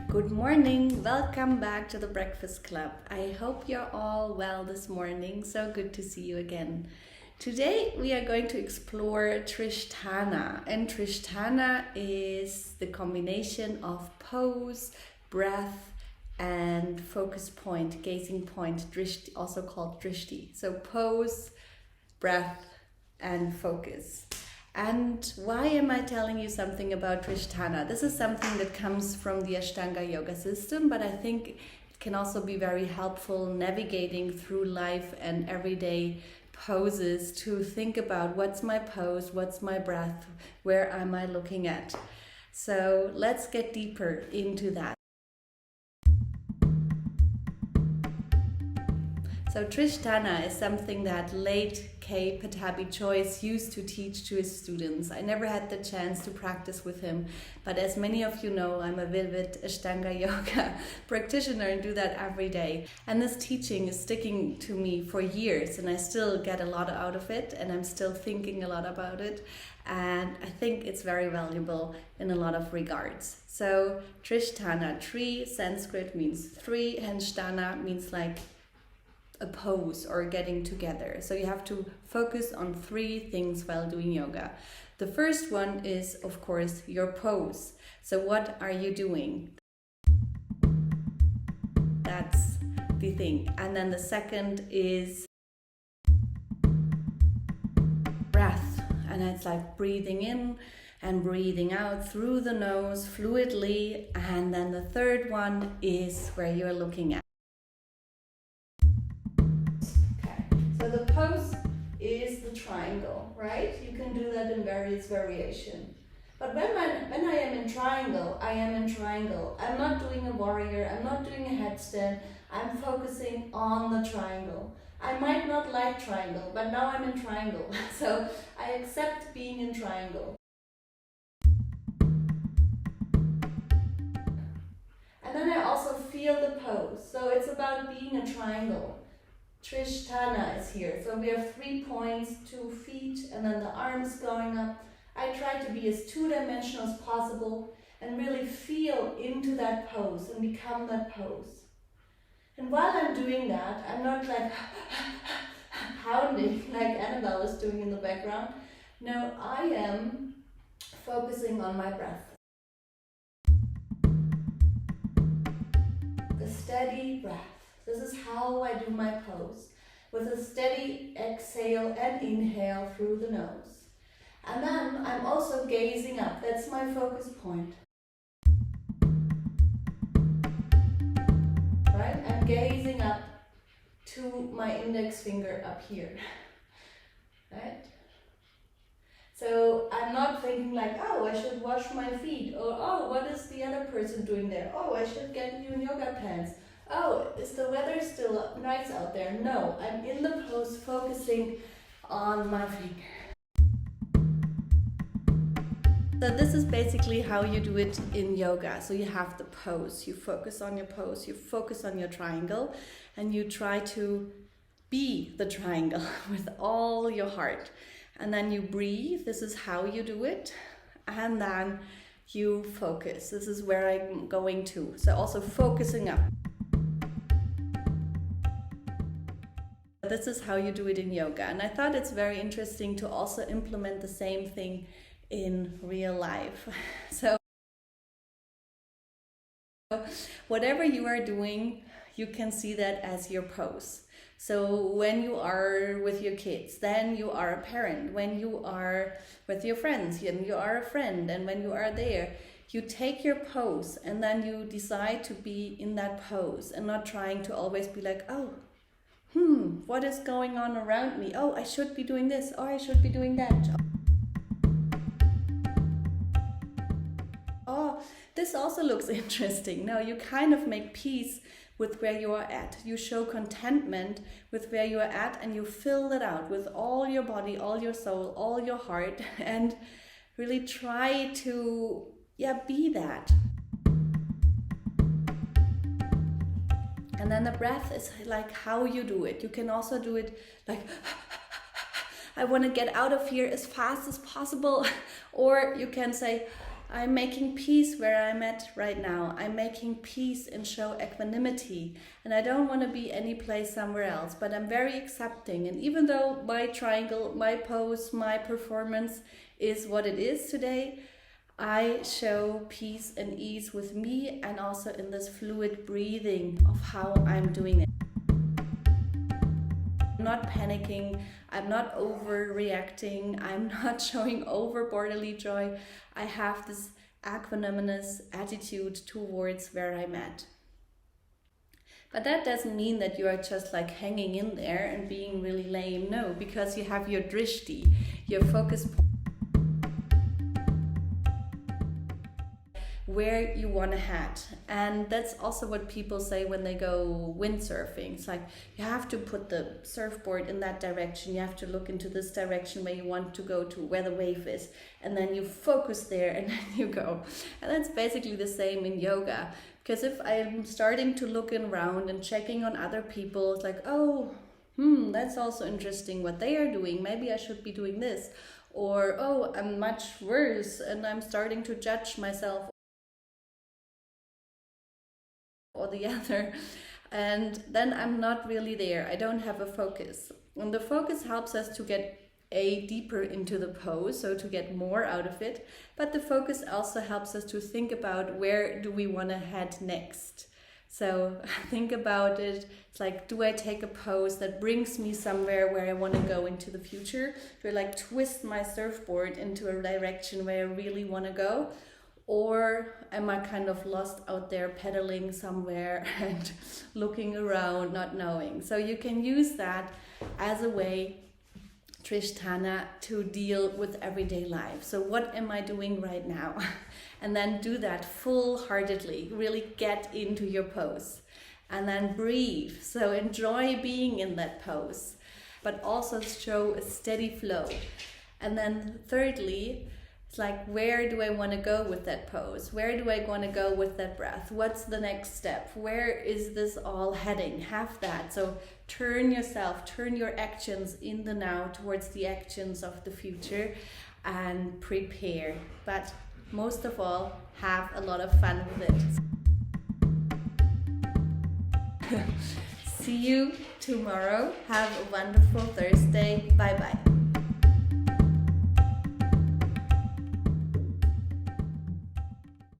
Good morning, welcome back to the Breakfast Club. I hope you're all well this morning, so good to see you again. Today we are going to explore Tristhana, and Tristhana is the combination of pose, breath and focus point, gazing point, DRISHTI, also called DRISHTI. So pose, breath and focus. And why am I telling you something about Tristhana? This is something that comes from the Ashtanga yoga system, but I think it can also be very helpful navigating through life and everyday poses to think about what's my pose, what's my breath, where am I looking at? So let's get deeper into that. So Tristhana is something that late K. Pattabhi Jois used to teach to his students. I never had the chance to practice with him, but as many of you know, I'm a vivid Ashtanga yoga practitioner and do that every day. And this teaching is sticking to me for years, and I still get a lot out of it, and I'm still thinking a lot about it. And I think it's very valuable in a lot of regards. So Tristhana, Tri Sanskrit means three, and Sthana means like a pose or getting together. So you have to focus on three things while doing yoga. The first one is, of course, your pose. So what are you doing? That's the thing. And then the second is breath. And it's like breathing in and breathing out through the nose fluidly. And then the third one is where you're looking at. So the pose is the triangle, right? You can do that in various variations. But when I am in triangle, I am in triangle. I'm not doing a warrior, I'm not doing a headstand, I'm focusing on the triangle. I might not like triangle, but now I'm in triangle. So I accept being in triangle. And then I also feel the pose. So it's about being a triangle. Tristhana is here. So we have 3 points, 2 feet, and then the arms going up. I try to be as two-dimensional as possible and really feel into that pose and become that pose. And while I'm doing that, I'm not like pounding like Annabelle is doing in the background. No, I am focusing on my breath. The steady breath. This is how I do my pose, with a steady exhale and inhale through the nose. And then I'm also gazing up. That's my focus point. Right? I'm gazing up to my index finger up here. Right? So I'm not thinking like, oh, I should wash my feet, or oh, what is the other person doing there? Oh, I should get new yoga pants. Oh, is the weather still nice out there? No, I'm in the pose focusing on my finger. So this is basically how you do it in yoga. So you have the pose, you focus on your pose, you focus on your triangle, and you try to be the triangle with all your heart. And then you breathe, this is how you do it, and then you focus. This is where I'm going to. So also focusing up. This is how you do it in yoga, and I thought it's very interesting to also implement the same thing in real life. So whatever you are doing, you can see that as your pose. So when you are with your kids, then you are a parent. When you are with your friends, then you are a friend. And when you are there, you take your pose and then you decide to be in that pose and not trying to always be like, oh, what is going on around me? Oh, I should be doing this, or I should be doing that. Oh, this also looks interesting. No, you kind of make peace with where you are at. You show contentment with where you are at, and you fill it out with all your body, all your soul, all your heart, and really try to, be that. And then the breath is like how you do it. You can also do it like, I want to get out of here as fast as possible. Or you can say, I'm making peace where I'm at right now. I'm making peace and show equanimity. And I don't want to be any place somewhere else, but I'm very accepting. And even though my triangle, my pose, my performance is what it is today, I show peace and ease with me and also in this fluid breathing of how I'm doing it. I'm not panicking, I'm not overreacting, I'm not showing overboardly joy. I have this equanimous attitude towards where I'm at. But that doesn't mean that you are just like hanging in there and being really lame. No, because you have your DRISHTI, your focus where you want to head. And that's also what people say when they go windsurfing. It's like you have to put the surfboard in that direction, you have to look into this direction where you want to go to, where the wave is, and then you focus there and then you go. And that's basically the same in yoga, because if I'm starting to look around and checking on other people, it's like, oh, that's also interesting what they are doing, maybe I should be doing this. Or, oh, I'm much worse and I'm starting to judge myself or the other, and then I'm not really there. I don't have a focus, and the focus helps us to get deeper into the pose, so to get more out of it, but the focus also helps us to think about where do we want to head next. So think about it. It's like, do I take a pose that brings me somewhere where I want to go into the future? Do I like twist my surfboard into a direction where I really want to go? Or am I kind of lost out there pedaling somewhere and looking around, not knowing? So you can use that as a way, Tristhana, to deal with everyday life. So what am I doing right now? And then do that full-heartedly, really get into your pose. And then breathe, so enjoy being in that pose, but also show a steady flow. And then thirdly, it's like, where do I want to go with that pose? Where do I want to go with that breath? What's the next step? Where is this all heading? Have that. So turn your actions in the now towards the actions of the future and prepare. But most of all, have a lot of fun with it. See you tomorrow. Have a wonderful Thursday. Bye bye.